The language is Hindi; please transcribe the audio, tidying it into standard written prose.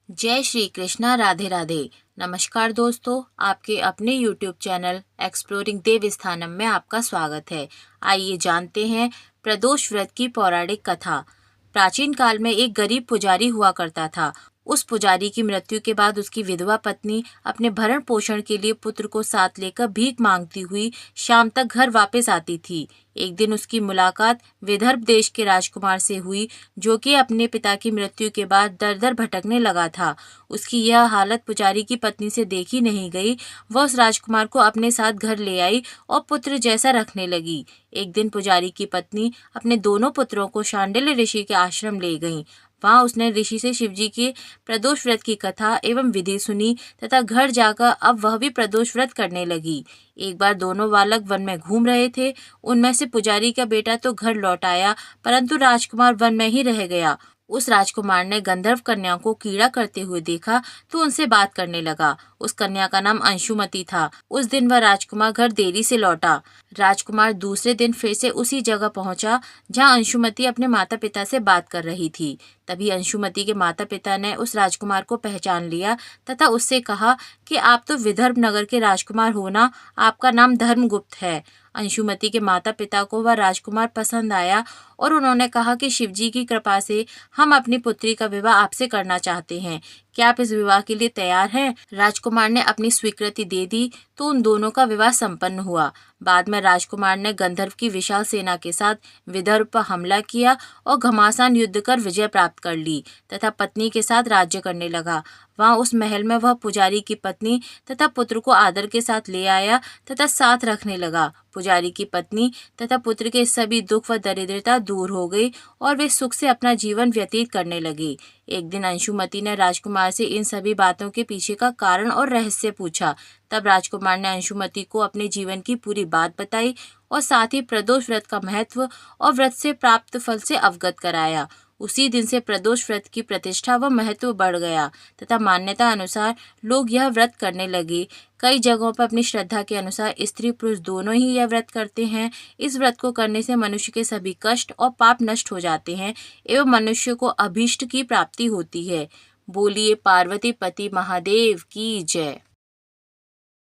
जय श्री कृष्णा, राधे राधे। नमस्कार दोस्तों, आपके अपने YouTube चैनल एक्सप्लोरिंग देव स्थानम में आपका स्वागत है। आइए जानते हैं प्रदोष व्रत की पौराणिक कथा। प्राचीन काल में एक गरीब पुजारी हुआ करता था। उस पुजारी की मृत्यु के बाद उसकी विधवा पत्नी अपने भरण पोषण के लिए पुत्र को साथ लेकर भीख मांगती हुई शाम तक घर वापस आती थी। एक दिन उसकी मुलाकात विदर्भ देश के राजकुमार से हुई, जो कि अपने पिता की मृत्यु के बाद दर दर भटकने लगा था। उसकी यह हालत पुजारी की पत्नी से देखी नहीं गई। वह उस राजकुमार को अपने साथ घर ले आई और पुत्र जैसा रखने लगी। एक दिन पुजारी की पत्नी अपने दोनों पुत्रों को शांडिल्य ऋषि के आश्रम ले गईं। वहां उसने ऋषि से शिवजी के प्रदोष व्रत की कथा एवं विधि सुनी तथा घर जाकर अब वह भी प्रदोष व्रत करने लगी। एक बार दोनों बालक वन में घूम रहे थे। उनमें से पुजारी का बेटा तो घर लौट आया, परंतु राजकुमार वन में ही रह गया। उस राजकुमार ने गंधर्व कन्या को कीड़ा करते हुए देखा तो उनसे बात करने लगा। उस कन्या का नाम अंशुमति था। उस दिन वह राजकुमार घर देरी से लौटा। राजकुमार दूसरे दिन फिर से उसी जगह पहुंचा जहां अंशुमति अपने माता पिता से बात कर रही थी। तभी अंशुमति के माता पिता ने उस राजकुमार को पहचान लिया तथा उससे कहा कि आप तो विदर्भ नगर के राजकुमार हो ना, आपका नाम धर्मगुप्त है। अंशुमति के माता पिता को वह राजकुमार पसंद आया और उन्होंने कहा कि शिवजी की कृपा से हम अपनी पुत्री का विवाह आपसे करना चाहते हैं। क्या आप इस विवाह के लिए तैयार हैं? राजकुमार ने अपनी स्वीकृति दे दी तो उन दोनों का विवाह संपन्न हुआ। बाद में राजकुमार ने गंधर्व की विशाल सेना के साथ विदर्भ पर हमला किया और घमासान युद्ध कर विजय प्राप्त कर ली तथा पत्नी के साथ राज्य करने लगा। वहां उस महल में वह पुजारी की पत्नी तथा पुत्र को आदर के साथ ले आया तथा साथ रखने लगा। पुजारी की पत्नी तथा पुत्र के सभी दुख व दरिद्रता दूर हो गई और वे सुख से अपना जीवन व्यतीत करने लगे। एक दिन अंशुमति ने राजकुमार से इन सभी बातों के पीछे का कारण और रहस्य पूछा। तब राजकुमार ने अंशुमति को अपने जीवन की पूरी बात बताई और साथ ही प्रदोष व्रत का महत्व और व्रत से प्राप्त फल से अवगत कराया। उसी दिन से प्रदोष व्रत की प्रतिष्ठा व महत्व बढ़ गया तथा मान्यता अनुसार लोग यह व्रत करने लगे। कई जगहों पर अपनी श्रद्धा के अनुसार स्त्री पुरुष दोनों ही यह व्रत करते हैं। इस व्रत को करने से मनुष्य के सभी कष्ट और पाप नष्ट हो जाते हैं एवं मनुष्य को अभीष्ट की प्राप्ति होती है। बोलिए पार्वती पति महादेव की जय।